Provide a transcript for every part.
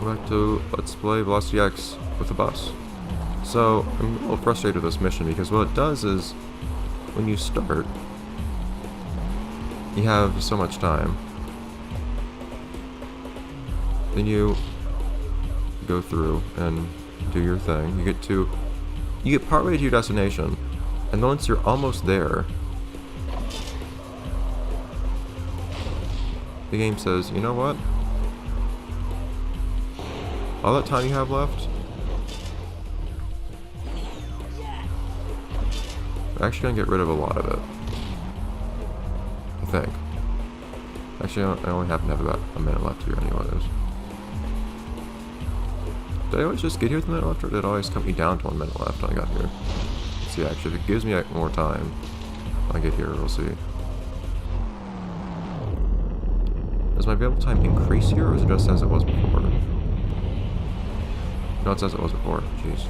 Welcome back to Let's Play Velocity X with a bus. So, I'm a little frustrated with this mission because what it does is, when you start, you have so much time. Then you go through and do your thing. You get partway to your destination, and once you're almost there, the game says, you know what? All that time you have left, we're actually gonna get rid of a lot of it. I think. Actually, I only happen to have about a minute left here anyways. Did I always just get here with a minute left, or did it always cut me down to 1 minute left when I got here? Let's see, actually, if it gives me more time when I get here, we'll see. Does my available time increase here, or is it just as it was before? No, it says it was before. Jeez.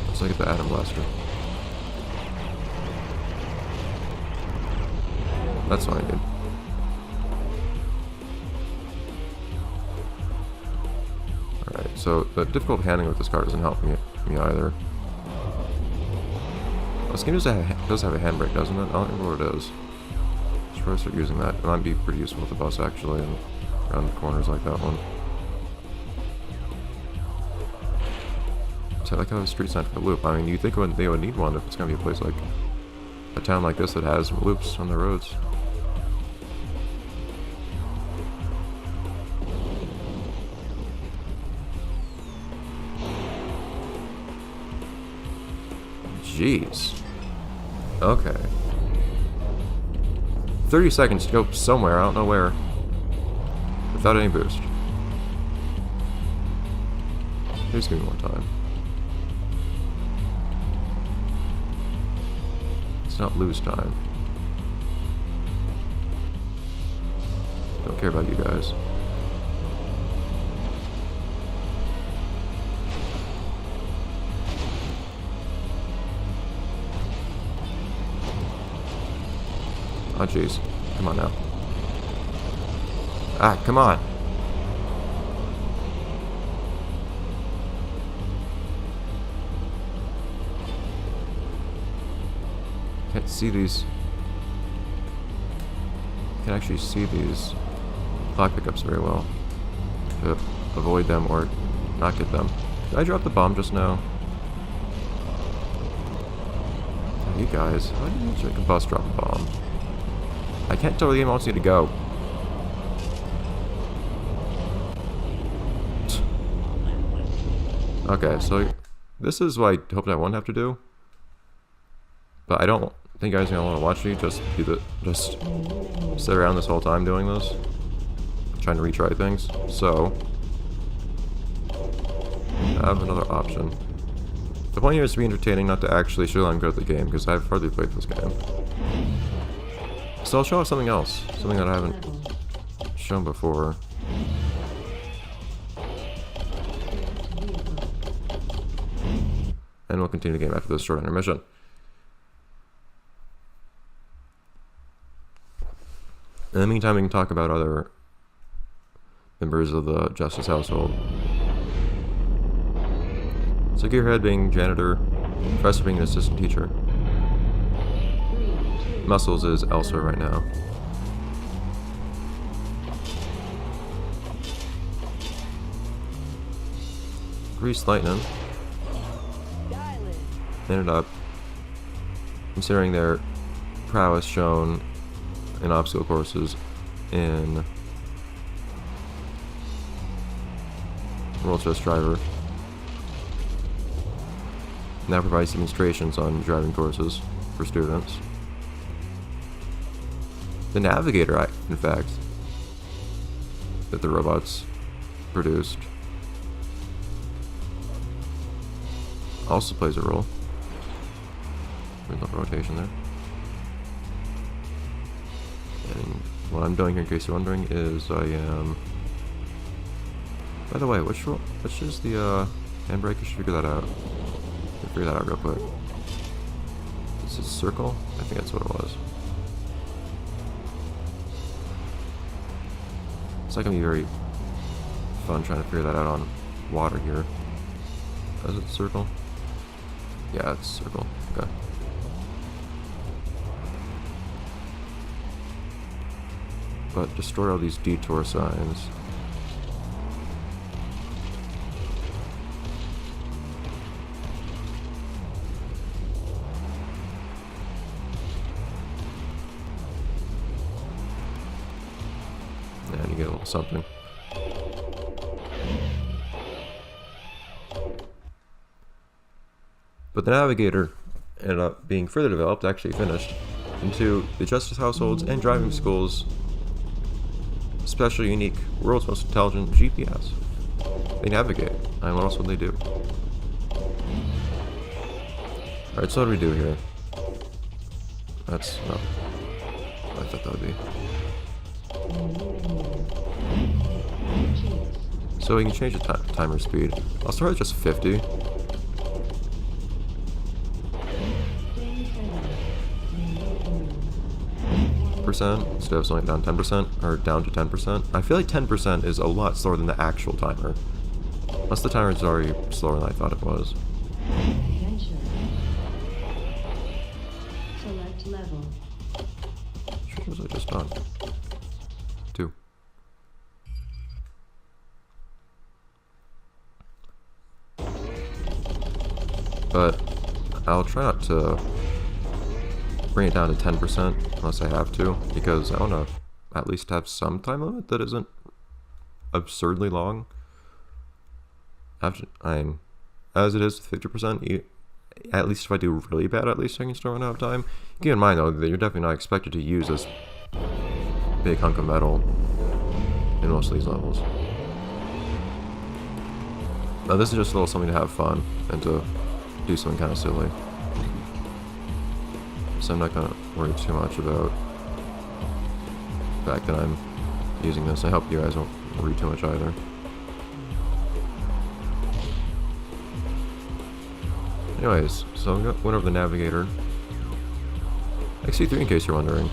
Let's look at the Atom Blaster. That's what I need. Alright, so the difficult handling with this car doesn't help me either. This game does have a handbrake, doesn't it? I don't remember what it is. Should probably start using that. It might be pretty useful with the bus actually, and around the corners like that one. So I like how the street's not for the loop. I mean, you think they would need one if it's gonna be a place like a town like this that has loops on the roads. Jeez. Okay. 30 seconds to go somewhere, I don't know where. Without any boost. Please give me more time. Let's not lose time. Don't care about you guys. Oh jeez. Come on now. Ah, come on. Can't see these. Can't actually see these clock pickups very well. To avoid them or not get them. Did I drop the bomb just now? Oh, you guys, why didn't you make a bus drop a bomb? I can't tell where the game wants me to go. Okay, so this is what I hoped I wouldn't have to do. But I don't think you guys are gonna want to watch me just sit around this whole time doing this. Trying to retry things. So I have another option. The point here is to be entertaining, not to actually show I'm good at the game, because I've hardly played this game. So I'll show off something else. Something that I haven't shown before. And we'll continue the game after this short intermission. In the meantime, we can talk about other members of the Justice household. So Gearhead being janitor, Professor being an assistant teacher. Muscles is elsewhere right now. Grease Lightning ended up considering their prowess shown in obstacle courses in World Chess Driver. Now provides demonstrations on driving courses for students. The Navigator, in fact, that the robots produced, also plays a role. There's no rotation there. And what I'm doing here, in case you're wondering, is I am... By the way, which is the handbrake? I should figure that out. Real quick. This is circle? I think that's what it was. It's not gonna be very fun trying to figure that out on water here. Is it circle? Yeah, it's circle. Okay. But destroy all these detour signs. And you get a little something. But the Navigator ended up being further developed, actually finished, into the Justice Households and Driving Schools special, unique, world's most intelligent GPS. They navigate. And what else would they do? Alright, so what do we do here? That's not what I thought that would be. So we can change the timer speed. I'll start at just 50. Instead of slowing down 10% or down to 10%. I feel like 10% is a lot slower than the actual timer. Unless the timer is already slower than I thought it was. Adventure. Select level. Which was I just on? 2. But I'll try not to bring it down to 10% unless I have to, because I want to at least have some time limit that isn't absurdly long. As it is with 50%, at least if I do really bad, at least I can still run out of time. Keep in mind though that you're definitely not expected to use this big hunk of metal in most of these levels. Now this is just a little something to have fun and to do something kind of silly. So I'm not going to worry too much about the fact that I'm using this. I hope you guys won't worry too much either. Anyways, so we went over the Navigator. XC3 in case you're wondering.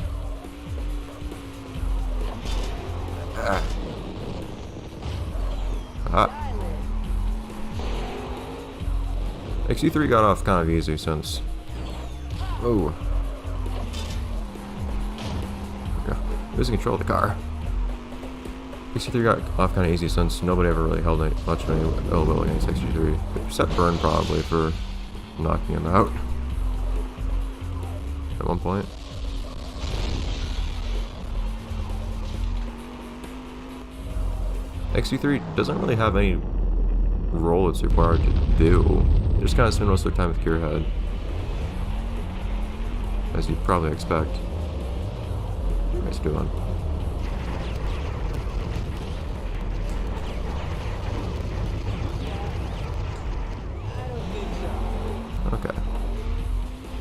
XC3 got off kind of easy since... Oh. Losing control of the car. XC3 got off kind of easy since nobody ever really held much of any availability against XC3. Except Burn probably for knocking him out at one point. XC3 doesn't really have any role it's required to do. They just kind of spend most of their time with Gearhead, as you'd probably expect. What are you doing? Okay.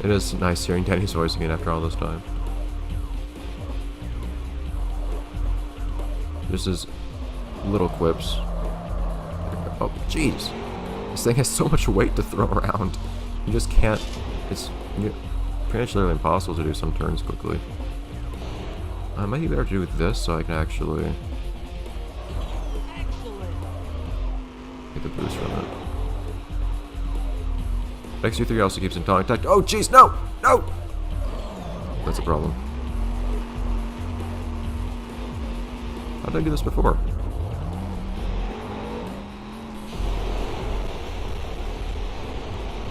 It is nice hearing Danny's voice again after all this time. Just his little quips. Oh, jeez. This thing has so much weight to throw around. You just can't... It's pretty much literally impossible to do some turns quickly. It might be better to do with this so I can actually get the boost from it. XC3 also keeps in contact. Oh, jeez, no! No! That's a problem. How did I do this before?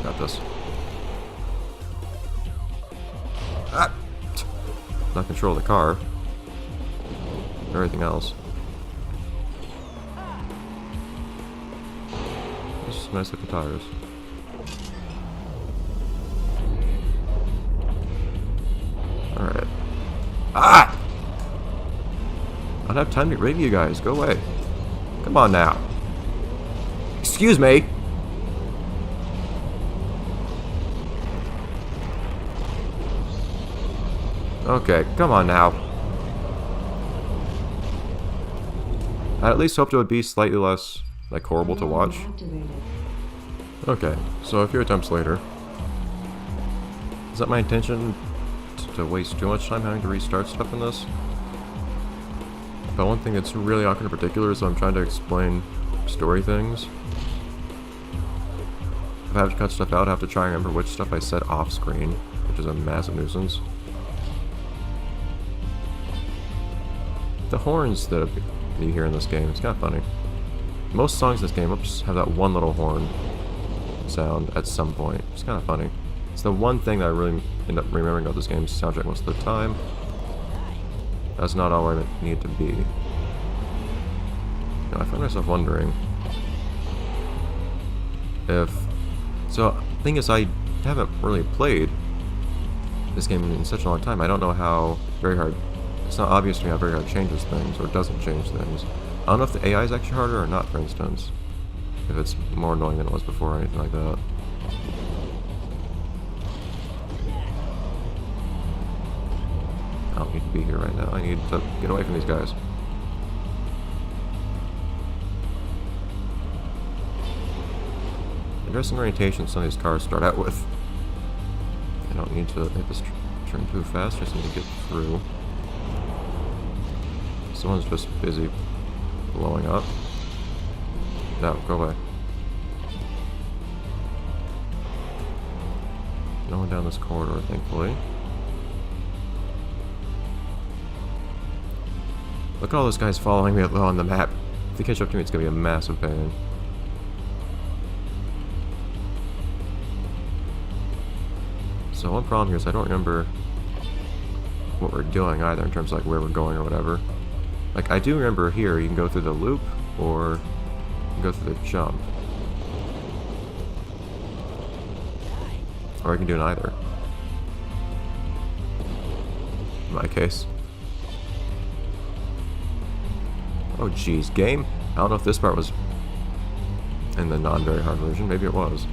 Got this. Ah! Not control the car. Everything else. Just nice looking tires. Alright. Ah! I don't have time to get rid of you guys. Go away. Come on now. Excuse me. Okay, come on now. I at least hoped it would be slightly less, like, horrible to watch. Okay, so a few attempts later. Is that my intention to waste too much time having to restart stuff in this? But one thing that's really awkward in particular is when I'm trying to explain story things. If I have to cut stuff out, I have to try and remember which stuff I said off screen, which is a massive nuisance. The horns that you hear in this game, it's kind of funny. Most songs in this game have that one little horn sound at some point. It's kind of funny. It's the one thing that I really end up remembering about this game's soundtrack most of the time. That's not all I need to be. You know, I find myself wondering if... So, the thing is, I haven't really played this game in such a long time. I don't know how very hard... It's not obvious to me how very hard changes things, or doesn't change things. I don't know if the AI is actually harder or not, for instance. If it's more annoying than it was before or anything like that. I don't need to be here right now. I need to get away from these guys. Interesting orientation some of these cars start out with. I don't need to hit this turn too fast, just need to get through. Someone's just busy blowing up. No, go away. No one down this corridor, thankfully. Look at all those guys following me on the map. If they catch up to me, it's gonna be a massive pain. So one problem here is I don't remember what we're doing either in terms of like where we're going or whatever. Like I do remember here you can go through the loop or you can go through the jump. Or I can do neither. In my case. Oh geez, game? I don't know if this part was in the non-very hard version. Maybe it was.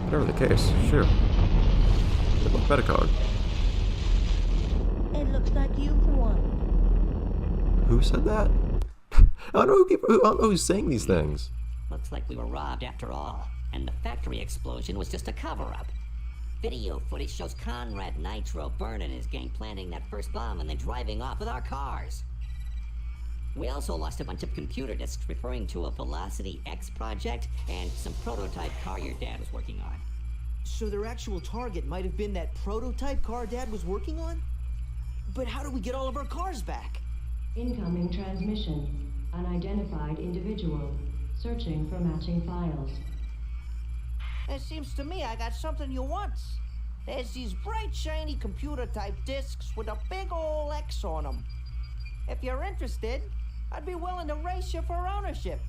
Whatever the case, sure. Good luck, Metacog. It looks like you've won. Who said that? I don't know I don't know who's saying these things. Looks like we were robbed after all, and the factory explosion was just a cover-up. Video footage shows Conrad Nitro burning his gang planting that first bomb and then driving off with our cars. We also lost a bunch of computer disks referring to a Velocity X project and some prototype car your dad was working on. So their actual target might have been that prototype car Dad was working on? But how do we get all of our cars back? Incoming transmission. Unidentified individual. Searching for matching files. It seems to me I got something you want. There's these bright, shiny computer-type discs with a big ol' X on them. If you're interested, I'd be willing to race you for ownership.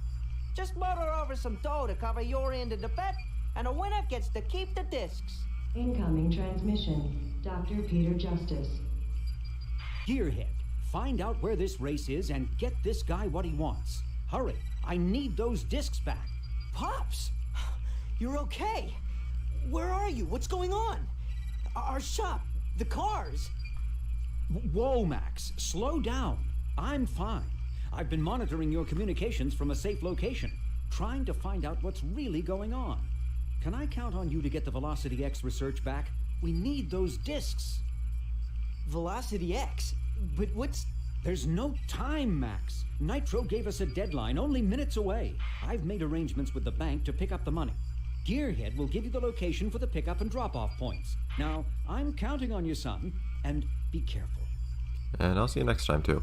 Just motor over some dough to cover your end of the bet, and the winner gets to keep the discs. Incoming transmission. Dr. Peter Justice. Gearhead, find out where this race is and get this guy what he wants. Hurry, I need those discs back. Pops! You're okay. Where are you? What's going on? Our shop, the cars. Whoa, Max, slow down. I'm fine. I've been monitoring your communications from a safe location, trying to find out what's really going on. Can I count on you to get the Velocity X research back? We need those discs. Velocity X? But what's... There's no time, Max. Nitro gave us a deadline only minutes away. I've made arrangements with the bank to pick up the money. Gearhead will give you the location for the pickup and drop-off points. Now, I'm counting on you, son, and be careful. And I'll see you next time, too.